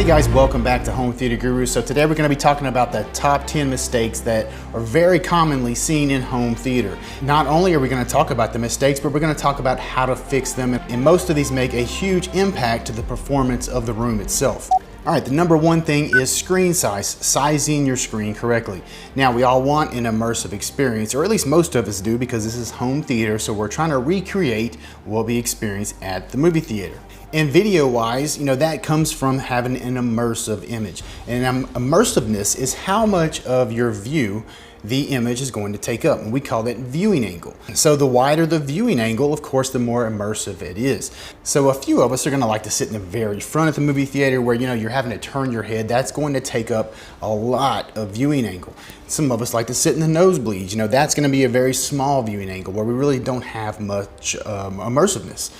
Hey guys, welcome back to Home Theater Guru. So today we're going to be talking about the top 10 mistakes that are very commonly seen in home theater. Not only are we going to talk about the mistakes, but we're going to talk about how to fix them. And most of these make a huge impact to the performance of the room itself. All right, the number one thing is screen size, sizing your screen correctly. Now, we all want an immersive experience, or at least most of us do, because this is home theater, so we're trying to recreate what we experience at the movie theater. And video-wise, that comes from having an immersive image. And immersiveness is how much of your view the image is going to take up, and we call that viewing angle. So the wider the viewing angle, of course, the more immersive it is. So a few of us are gonna like to sit in the very front of the movie theater where you're having to turn your head. That's going to take up a lot of viewing angle. Some of us like to sit in the nosebleeds. That's gonna be a very small viewing angle where we really don't have much immersiveness.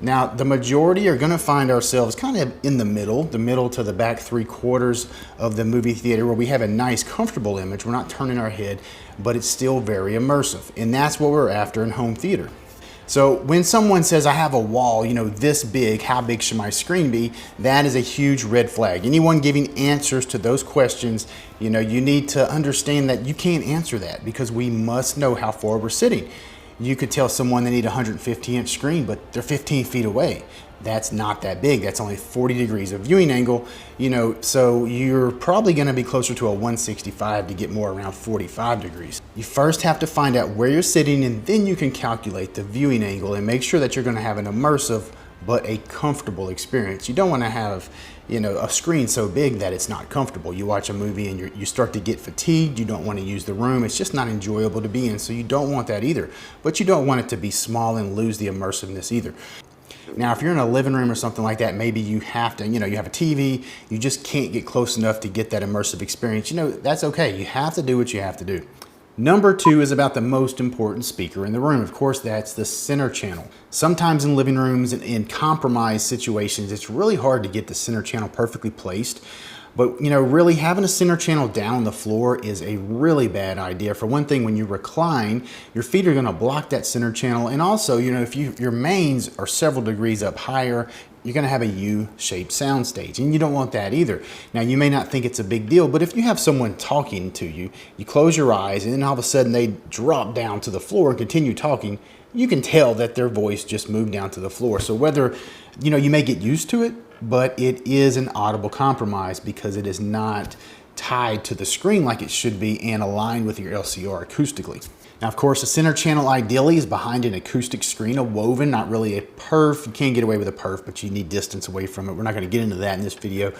Now, the majority are gonna find ourselves kind of in the middle to the back 3/4 of the movie theater where we have a nice, comfortable image. We're not turning our head, but it's still very immersive. And that's what we're after in home theater. So when someone says, I have a wall, this big, how big should my screen be? That is a huge red flag. Anyone giving answers to those questions, you need to understand that you can't answer that because we must know how far we're sitting. You could tell someone they need a 150-inch screen, but they're 15 feet away. That's not that big. That's only 40 degrees of viewing angle, so you're probably gonna be closer to a 165 to get more around 45 degrees. You first have to find out where you're sitting, and then you can calculate the viewing angle and make sure that you're gonna have an immersive but a comfortable experience. You don't wanna have a screen so big that it's not comfortable. You watch a movie and you start to get fatigued. You don't want to use the room. It's just not enjoyable to be in, so you don't want that either. But you don't want it to be small and lose the immersiveness either. Now, if you're in a living room or something like that, maybe you have to, you have a TV, you just can't get close enough to get that immersive experience. That's okay. You have to do what you have to do. Number two is about the most important speaker in the room. Of course, that's the center channel. Sometimes in living rooms and in compromised situations, it's really hard to get the center channel perfectly placed. But, really having a center channel down on the floor is a really bad idea. For one thing, when you recline, your feet are gonna block that center channel. And also, if your mains are several degrees up higher, you're gonna have a U-shaped soundstage, and you don't want that either. Now, you may not think it's a big deal, but if you have someone talking to you, you close your eyes, and then all of a sudden they drop down to the floor and continue talking, you can tell that their voice just moved down to the floor. So whether, you may get used to it, but it is an audible compromise because it is not tied to the screen like it should be and aligned with your LCR acoustically. Now, of course, the center channel ideally is behind an acoustic screen, a woven, not really a perf. You can't get away with a perf, but you need distance away from it. We're not going to get into that in this video.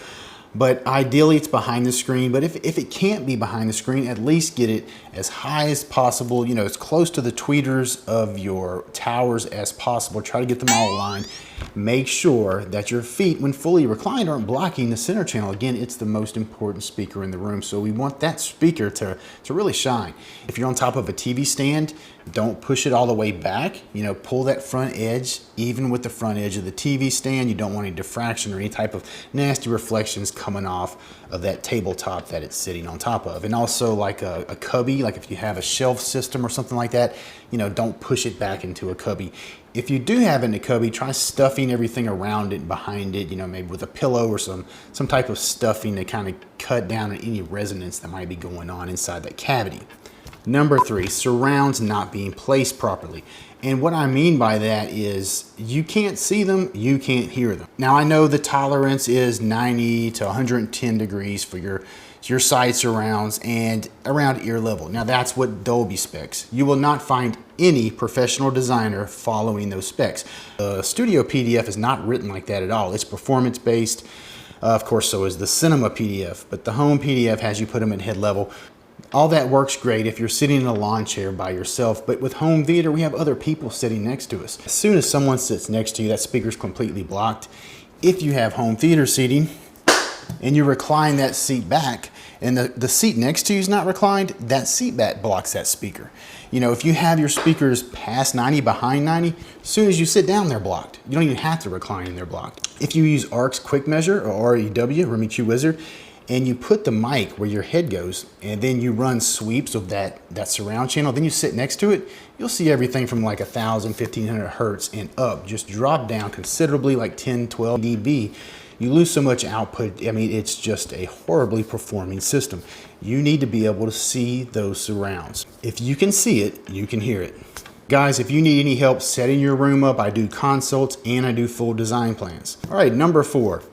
But ideally, it's behind the screen. But if it can't be behind the screen, at least get it as high as possible, as close to the tweeters of your towers as possible. Try to get them all aligned. Make sure that your feet, when fully reclined, aren't blocking the center channel. Again, it's the most important speaker in the room, so we want that speaker to really shine. If you're on top of a TV stand, don't push it all the way back. Pull that front edge, even with the front edge of the TV stand. You don't want any diffraction or any type of nasty reflections coming off of that tabletop that it's sitting on top of. And also like a cubby, like if you have a shelf system or something like that, don't push it back into a cubby. If you do have it in a cubby, try stuffing everything around it, behind it, maybe with a pillow or some type of stuffing to kind of cut down on any resonance that might be going on inside that cavity. Number three, surrounds not being placed properly. And what I mean by that is you can't see them, you can't hear them. Now, I know the tolerance is 90 to 110 degrees for your side surrounds and around ear level. Now, that's what Dolby specs. You will not find any professional designer following those specs. The Studio PDF is not written like that at all. It's performance based. Of course, so is the Cinema PDF, but the Home PDF has you put them at head level. All that works great if you're sitting in a lawn chair by yourself, but with home theater, we have other people sitting next to us. As soon as someone sits next to you, that speaker's completely blocked. If you have home theater seating and you recline that seat back and the seat next to you is not reclined, that seat back blocks that speaker. If you have your speakers past 90, behind 90, as soon as you sit down, they're blocked. You don't even have to recline and they're blocked. If you use ARC's Quick Measure or REW, Remix Wizard, and you put the mic where your head goes, and then you run sweeps of that surround channel, then you sit next to it, you'll see everything from like 1,000, 1,500 hertz and up just drop down considerably, like 10, 12 dB. you lose so much output. I mean, it's just a horribly performing system. You need to be able to see those surrounds. If you can see it, you can hear it. Guys, if you need any help setting your room up, I do consults and I do full design plans. All right, number 4.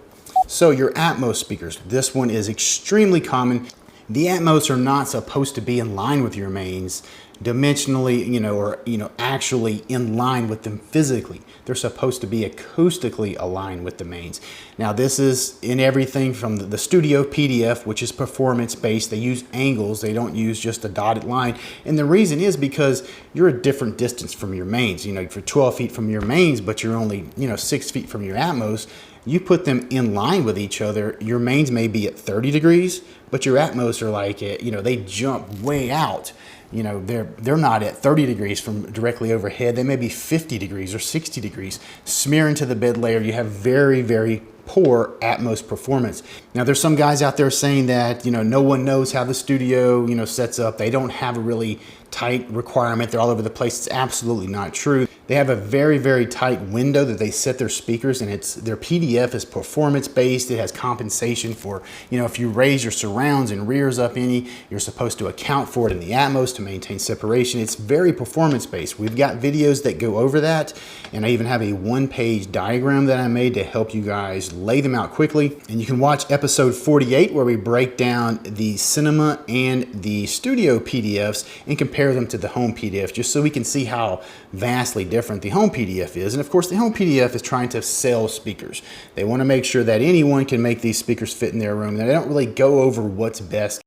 So your Atmos speakers. This one is extremely common. The Atmos are not supposed to be in line with your mains dimensionally, or actually in line with them physically. They're supposed to be acoustically aligned with the mains. Now this is in everything from the studio PDF, which is performance based. They use angles, they don't use just a dotted line. And the reason is because you're a different distance from your mains. If you're 12 feet from your mains, but you're only 6 feet from your Atmos, you put them in line with each other. Your mains may be at 30 degrees, but your Atmos are like, they jump way out. They're not at 30 degrees from directly overhead. They may be 50 degrees or 60 degrees. Smear into the bed layer, you have very, very poor Atmos performance. Now there's some guys out there saying that, no one knows how the studio, sets up. They don't have a really tight requirement. They're all over the place. It's absolutely not true. They have a very, very tight window that they set their speakers, and their PDF is performance based. It has compensation for, if you raise your surrounds and rears up any, you're supposed to account for it in the Atmos to maintain separation. It's very performance based. We've got videos that go over that, and I even have a 1-page diagram that I made to help you guys lay them out quickly. And you can watch episode 48 where we break down the cinema and the studio PDFs and compare them to the home PDF, just so we can see how vastly different the home PDF is. And of course, the home PDF is trying to sell speakers. They want to make sure that anyone can make these speakers fit in their room. They don't really go over what's best.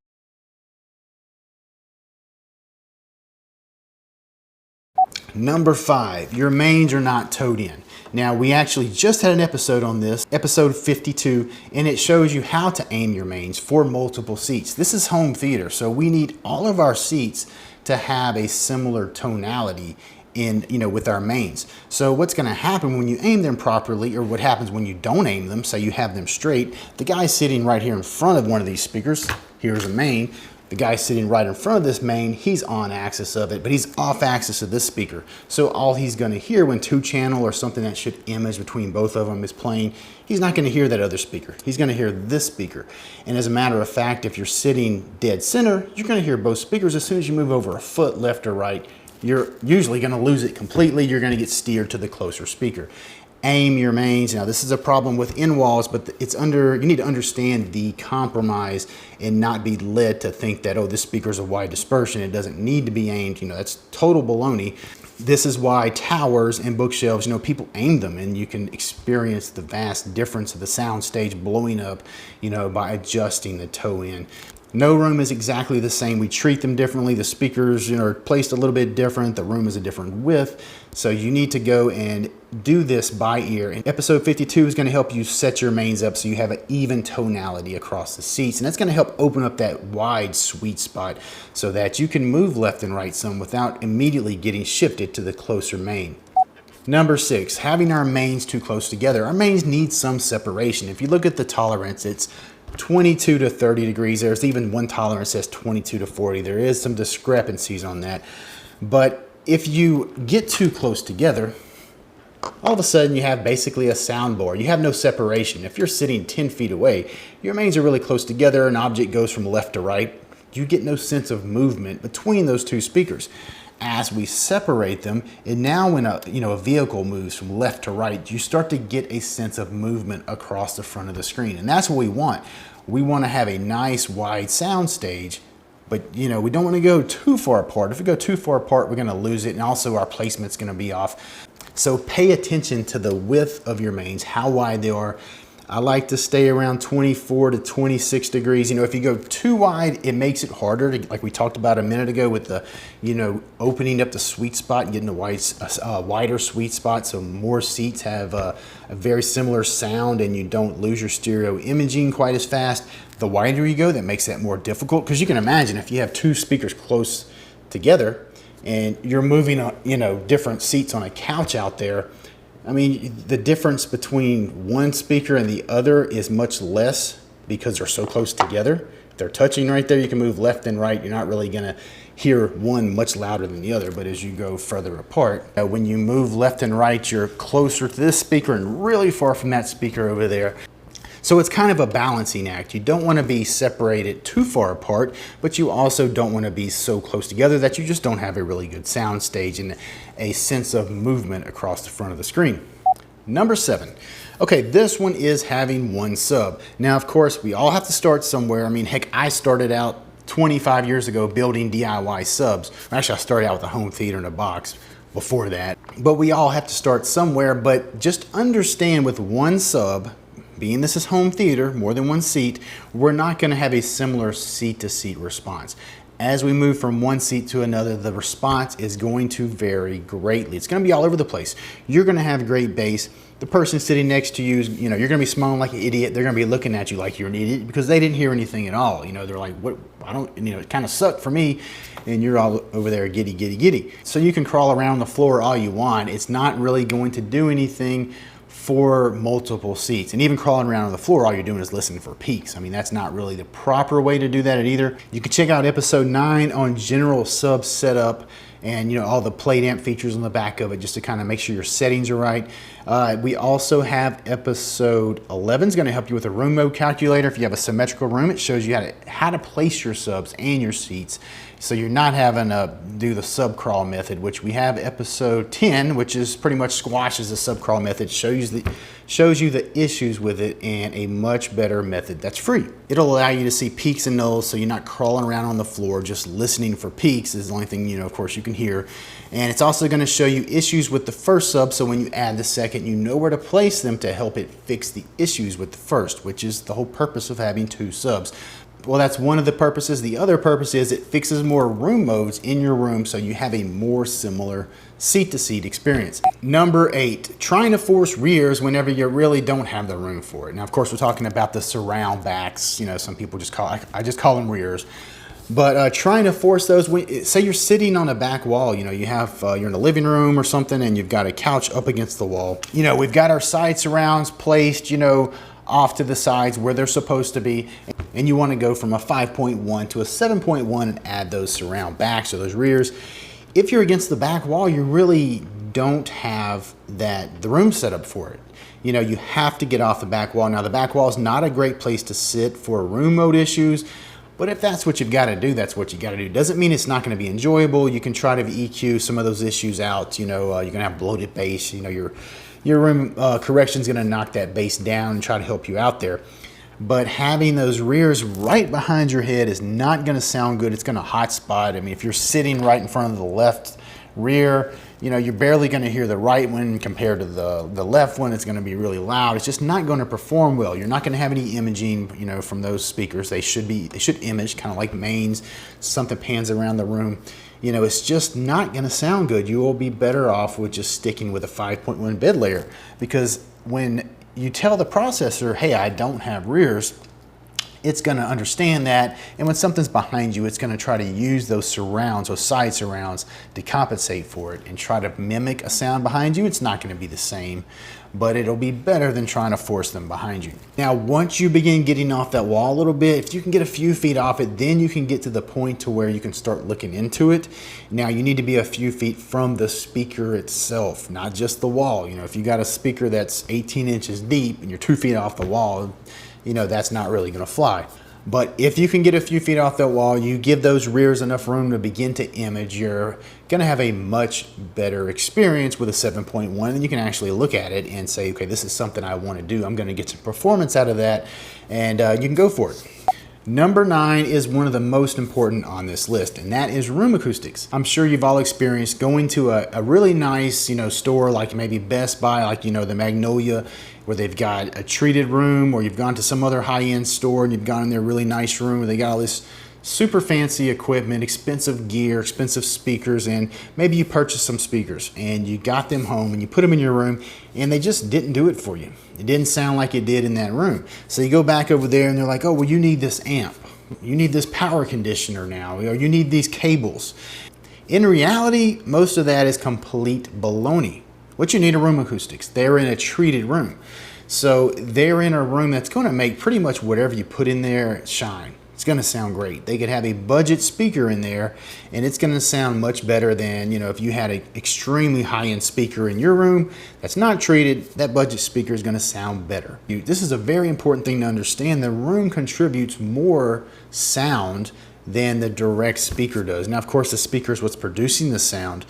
Number 5, your mains are not towed in. Now, we actually just had an episode on this, episode 52, and it shows you how to aim your mains for multiple seats. This is home theater, so we need all of our seats to have a similar tonality with our mains. So what's going to happen when you aim them properly, or what happens when you don't aim them, say you have them straight, the guy sitting right here in front of one of these speakers, here's a main, the guy sitting right in front of this main, he's on axis of it, but he's off axis of this speaker. So all he's going to hear when 2-channel or something that should image between both of them is playing, he's not going to hear that other speaker. He's going to hear this speaker. And as a matter of fact, if you're sitting dead center, you're going to hear both speakers. As soon as you move over a foot left or right, you're usually going to lose it completely. You're going to get steered to the closer speaker. Aim your mains. Now this is a problem with in-walls, but you need to understand the compromise and not be led to think that, oh, this speaker is a wide dispersion. It doesn't need to be aimed. That's total baloney. This is why towers and bookshelves, people aim them, and you can experience the vast difference of the sound stage blowing up, by adjusting the toe in. No room is exactly the same. We treat them differently. The speakers, are placed a little bit different. The room is a different width. So you need to go and do this by ear. And episode 52 is going to help you set your mains up so you have an even tonality across the seats. And that's going to help open up that wide sweet spot so that you can move left and right some without immediately getting shifted to the closer main. Number 6, having our mains too close together. Our mains need some separation. If you look at the tolerance, it's 22 to 30 degrees. There's even one tolerance that says 22 to 40. There is some discrepancies on that. But if you get too close together, all of a sudden you have basically a soundboard. You have no separation. If you're sitting 10 feet away, your mains are really close together. An object goes from left to right. You get no sense of movement between those two speakers. As we separate them, and now when a vehicle moves from left to right, you start to get a sense of movement across the front of the screen. And that's what we want. We want to have a nice wide sound stage, but we don't want to go too far apart. If we go too far apart, we're going to lose it, and also our placement's going to be off. So pay attention to the width of your mains, how wide they are. I like to stay around 24 to 26 degrees. If you go too wide, it makes it harder to, like we talked about a minute ago with the, opening up the sweet spot and getting a wider sweet spot so more seats have a very similar sound and you don't lose your stereo imaging quite as fast. The wider you go, that makes that more difficult, because you can imagine if you have two speakers close together and you're moving on, different seats on a couch out there, I mean, the difference between one speaker and the other is much less because they're so close together. If they're touching right there, you can move left and right. You're not really going to hear one much louder than the other, but as you go further apart, when you move left and right, you're closer to this speaker and really far from that speaker over there. So it's kind of a balancing act. You don't want to be separated too far apart, but you also don't want to be so close together that you just don't have a really good sound stage and a sense of movement across the front of the screen. Number 7. Okay, this one is having one sub. Now, of course, we all have to start somewhere. I mean, heck, I started out 25 years ago building DIY subs. Actually, I started out with a home theater in a box before that. But we all have to start somewhere, but just understand with one sub, being this is home theater, more than one seat, we're not gonna have a similar seat-to-seat response. As we move from one seat to another, the response is going to vary greatly. It's gonna be all over the place. You're gonna have great bass. The person sitting next to you, you're gonna be smiling like an idiot. They're gonna be looking at you like you're an idiot because they didn't hear anything at all. They're like, what, it kind of sucked for me. And you're all over there giddy, giddy, giddy. So you can crawl around the floor all you want. It's not really going to do anything for multiple seats. And even crawling around on the floor, all you're doing is listening for peaks. I mean, that's not really the proper way to do that either. You can check out episode 9 on general sub setup and all the plate amp features on the back of it, just to kind of make sure your settings are right. We also have episode 11 is going to help you with a room mode calculator. If you have a symmetrical room, it shows you how to place your subs and your seats, so you're not having to do the sub crawl method, which we have episode 10, which is pretty much squashes the sub crawl method, shows you the issues with it, and a much better method that's free. It'll allow you to see peaks and nulls, so you're not crawling around on the floor just listening for peaks is the only thing of course you can hear. And it's also going to show you issues with the first sub, so when you add the second, you know where to place them to help it fix the issues with the first, which is the whole purpose of having 2 subs. Well, that's one of the purposes. The other purpose is it fixes more room modes in your room, so you have a more similar seat-to-seat experience. Number 8, trying to force rears whenever you really don't have the room for it. Now, of course, we're talking about the surround backs. Some people I just call them rears. But trying to force those, say you're sitting on a back wall, you're in the living room or something, and you've got a couch up against the wall. We've got our side surrounds placed, off to the sides where they're supposed to be, and you want to go from a 5.1 to a 7.1 and add those surround backs or those rears. If you're against the back wall, you really don't have the room set up for it. You have to get off the back wall. Now, the back wall is not a great place to sit for room mode issues, but if that's what you've got to do, that's what you got to do. Doesn't mean it's not going to be enjoyable. You can try to EQ some of those issues out. You're going to have bloated bass. Your room correction is going to knock that bass down and try to help you out there. But having those rears right behind your head is not going to sound good. It's going to hot spot. I mean, if you're sitting right in front of the left rear, you're barely going to hear the right one compared to the left one. It's going to be really loud. It's just not going to perform well. You're not going to have any imaging, from those speakers. They should image kind of like mains. Something pans around the room. It's just not going to sound good. You will be better off with just sticking with a 5.1 bed layer, because when you tell the processor, hey, I don't have rears, it's going to understand that, and when something's behind you, it's going to try to use those surrounds, those side surrounds, to compensate for it and try to mimic a sound behind you. It's not going to be the same, but it'll be better than trying to force them behind you. Now, once you begin getting off that wall a little bit, if you can get a few feet off it, then you can get to the point to where you can start looking into it. Now, you need to be a few feet from the speaker itself, not just the wall. If you got a speaker that's 18 inches deep and you're 2 feet off the wall, that's not really going to fly. But if you can get a few feet off that wall, you give those rears enough room to begin to image, you're going to have a much better experience with a 7.1, and you can actually look at it and say, okay, this is something I want to do. I'm going to get some performance out of that, and you can go for it. Number 9 is one of the most important on this list, and that is room acoustics. I'm sure you've all experienced going to a really nice, store like maybe Best Buy, like, the Magnolia, where they've got a treated room, or you've gone to some other high-end store and you've gone in their really nice room where they got all this super fancy equipment, expensive gear, expensive speakers, and maybe you purchased some speakers and you got them home and you put them in your room and they just didn't do it for you. It didn't sound like it did in that room. So you go back over there and they're like, oh, well, you need this amp. You need this power conditioner now, or you need these cables. In reality, most of that is complete baloney. What you need are room acoustics. They're in a treated room. So they're in a room that's going to make pretty much whatever you put in there shine. it's going to sound great. They could have a budget speaker in there and it's going to sound much better than, you know, if you had an extremely high-end speaker in your room that's not treated, that budget speaker is going to sound better. This is a very important thing to understand. The room contributes more sound than the direct speaker does. Now, of course, the speaker is what's producing the sound,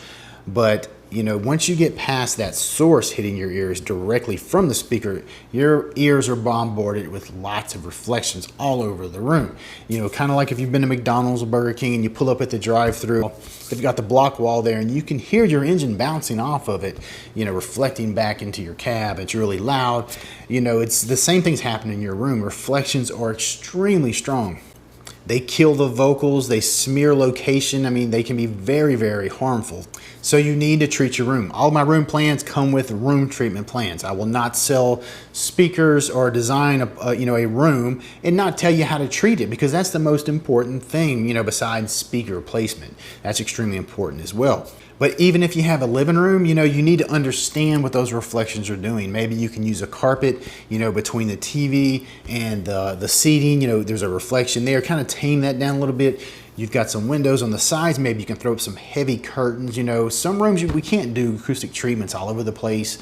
but you know, once you get past that source hitting your ears directly from the speaker, your ears are bombarded with lots of reflections all over the room. You know, kind of like if you've been to McDonald's or Burger King and you pull up at the drive-thru, they've got the block wall there and you can hear your engine bouncing off of it, you know, reflecting back into your cab. It's really loud. You know, it's the same things happen in your room. Reflections are extremely strong. They kill the vocals, they smear location. I mean, they can be very, very harmful. So you need to treat your room. All of my room plans come with room treatment plans. I will not sell speakers or design a room and not tell you how to treat it, because that's the most important thing, you know, besides speaker placement. That's extremely important as well. But even if you have a living room, you know, you need to understand what those reflections are doing. Maybe you can use a carpet, you know, between the TV and the seating. You know, there's a reflection there. Kind of tame that down a little bit. You've got some windows on the sides. Maybe you can throw up some heavy curtains. You know, some rooms we can't do acoustic treatments all over the place.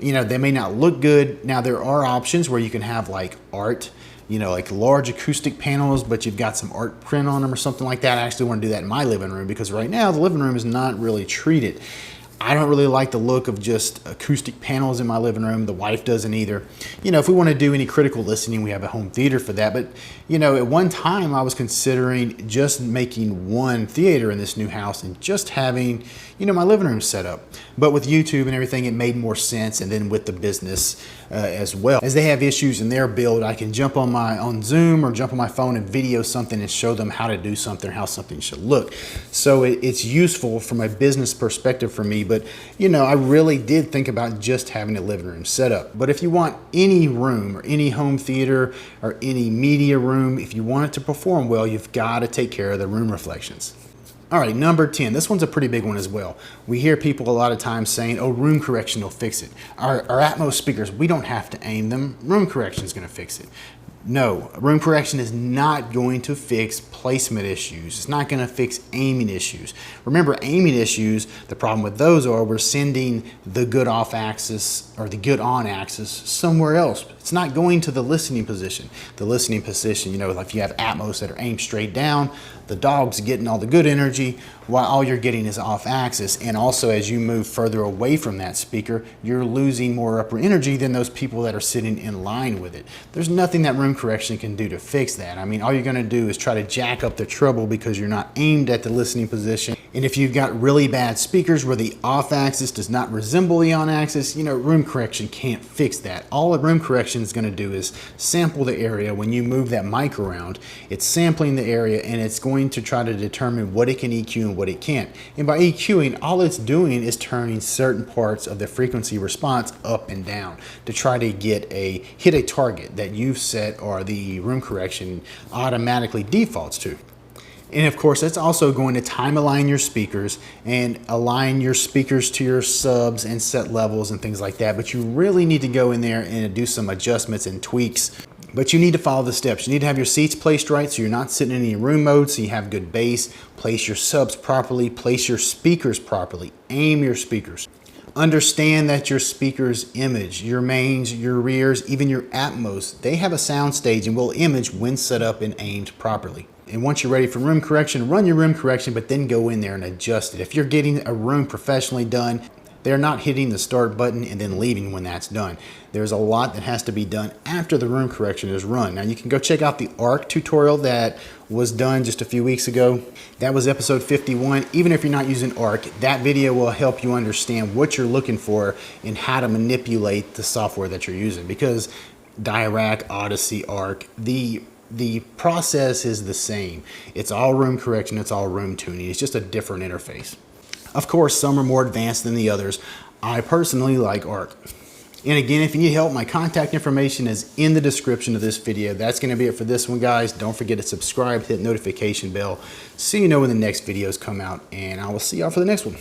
You know, they may not look good. Now, there are options where you can have like art, you know, like large acoustic panels, but you've got some art print on them or something like that. I actually want to do that in my living room because right now the living room is not really treated. I don't really like the look of just acoustic panels in my living room. The wife doesn't either. You know, if we want to do any critical listening, we have a home theater for that. But, you know, at one time I was considering just making one theater in this new house and just having, you know, my living room set up. But with YouTube and everything, it made more sense. And then with the business as well. As they have issues in their build, I can jump on Zoom or jump on my phone and video something and show them how to do something, how something should look. So it's useful from a business perspective for me. But, you know, I really did think about just having a living room set up. But if you want any room or any home theater or any media room, if you want it to perform well, you've got to take care of the room reflections. All right, number 10. This one's a pretty big one as well. We hear people a lot of times saying, oh, room correction will fix it. Our Atmos speakers, we don't have to aim them. Room correction is going to fix it. No, room correction is not going to fix placement issues. It's not going to fix aiming issues. Remember, aiming issues, the problem with those are we're sending the good off axis or the good on axis somewhere else. It's not going to the listening position. The listening position, you know, if you have Atmos that are aimed straight down, the dog's getting all the good energy while all you're getting is off axis. And also as you move further away from that speaker, you're losing more upper energy than those people that are sitting in line with it. There's nothing that room correction can do to fix that. I mean, all you're gonna do is try to jack up the treble because you're not aimed at the listening position. And if you've got really bad speakers where the off axis does not resemble the on axis, you know, room correction can't fix that. All a room correction is gonna do is sample the area. When you move that mic around, it's sampling the area and it's going to try to determine what it can EQ and what it can't. And by EQing, all it's doing is turning certain parts of the frequency response up and down to try to hit a target that you've set or the room correction automatically defaults to. And of course, that's also going to time align your speakers and align your speakers to your subs and set levels and things like that. But you really need to go in there and do some adjustments and tweaks. But you need to follow the steps. You need to have your seats placed right so you're not sitting in any room mode, so you have good bass. Place your subs properly, place your speakers properly, aim your speakers. Understand that your speakers image, your mains, your rears, even your Atmos, they have a sound stage and will image when set up and aimed properly. And once you're ready for room correction, run your room correction, but then go in there and adjust it. If you're getting a room professionally done, they're not hitting the start button and then leaving when that's done. There's a lot that has to be done after the room correction is run. Now you can go check out the ARC tutorial that was done just a few weeks ago. That was episode 51. Even if you're not using ARC, that video will help you understand what you're looking for and how to manipulate the software that you're using. Because Dirac, Odyssey, ARC, the process is the same. It's all room correction, it's all room tuning. It's just a different interface. Of course, some are more advanced than the others. I personally like ARC. And again, if you need help, my contact information is in the description of this video. That's going to be it for this one, guys. Don't forget to subscribe, hit the notification bell so you know when the next videos come out. And I will see y'all for the next one.